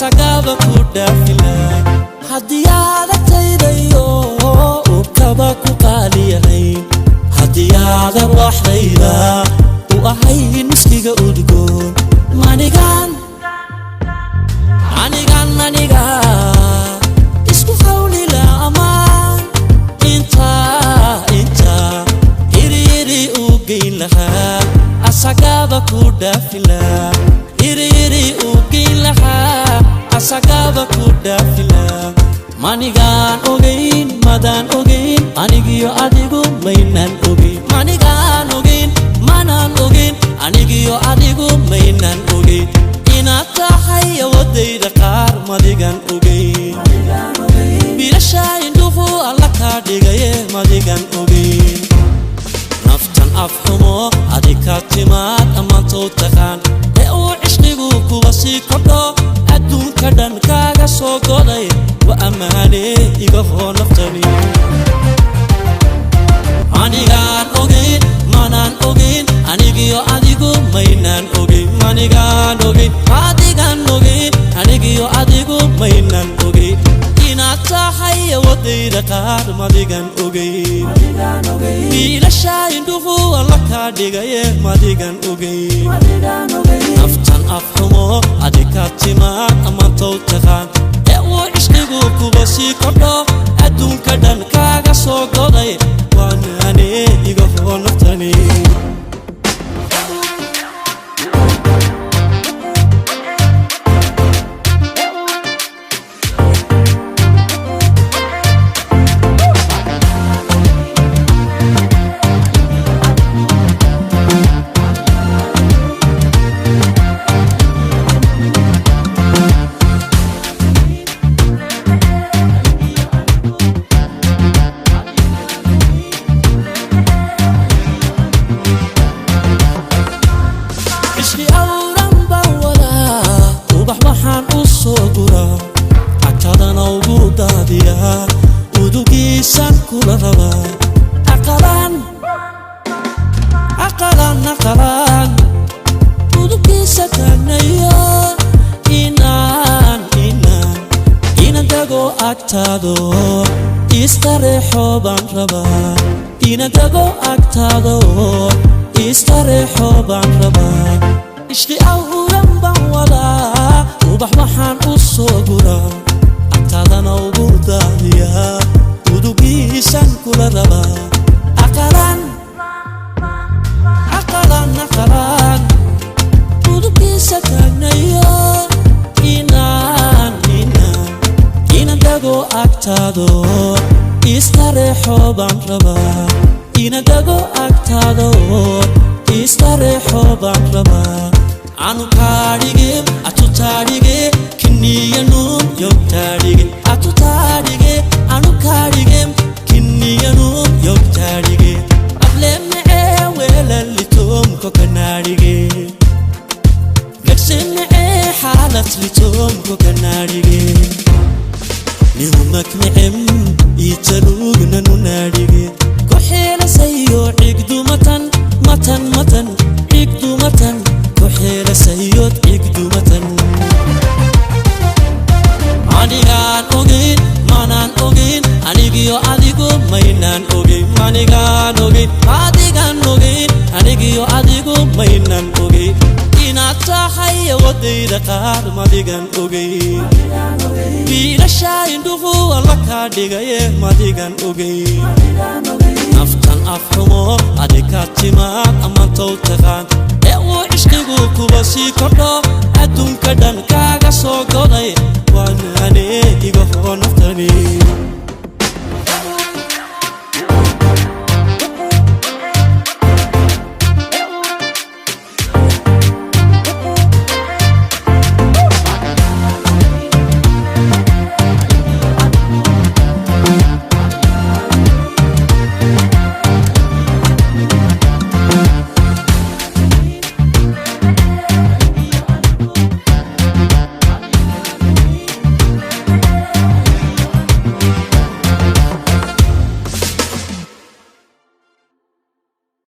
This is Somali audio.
asagaba ku dhaafila hadiyada taydayo ukaba ku qaaliyayn hadiyada waxayda u ahayn miskiga udgoon manigan isku hawli la amaan inta iri u geyn lahaa asagaba ku dhaafila iri u geyn lahaa asagaba ku dhaafila manigan ogeyn madan ogeyn anigiyo adigu maynan ogeyn manigan ogeyn manan ogeyn anigiyo adigu maynan ogeyn inaad tahay wadayda qaar madigan ogeyn bilasha induhu alla ka dhigaye madigan ogeyn naftan afhumo adika timaad amaantow taqaan ee uu cishqigu kuwa sii kordho adduunka dhan kaaga soo goday wa ammaane iga hoo naftani manigan ogeyn manan ogeyn anigiyo adigu maynan ogeyn manigan ogeyn adigan ogeyn anigiyo adigu maynan ogeyn inaad tahay wadayda qaar madigan ogeyn biilasha induhu alla ka dhigaye madigan ogeyn naftan afhumo adika timaad amaantow taqaan ee uu cishqigu kuwa sii kordho adduunka dhan kaaga soo goday waanaane iga hoo naftani udugiisan kula rabaa aqalan udugiisa taagnayo inaan dago agtaado istareexo baan rabaa inaan dago agtaado istareexo baan rabaa ishqi awran baan wadaa ubax waxaan u soo guraa agtaadana ugu daadiyaa udugiisan kula rabaa aqalan udugiisa taagnayo inaan dago agtaado istareexo baan rabaa inaan dago agtaado istareexo baan rabaa anu kaadhige atu taadhige kinniyanun yog taadhige atu taadhige anu kaadhige kinniyanun yog taadhige ablemnecee weelalitomko kanaadhige gagsenecee xaalad litomko kanaadhige nihumaknecem italugnanu naadhige koxeelasayo cigdumatan matan cigdumatan koxeela sayod cigdumatan manigan ogeyn manan ogeyn anigiyo adigu maynan ogeyn manigan ogeyn adigan ogeyn anigiyo adigu maynan ogeyn inaad tahay wadayda qaar madigan ogeyn biilasha induhu alla ka dhigaye madigan ogeyn naftan afhumo adika timaad amaantow taqaan ee uu cishqigu kuwa sii kordho adduunka dhan kaaga soo goday waanaane iga hoo naftani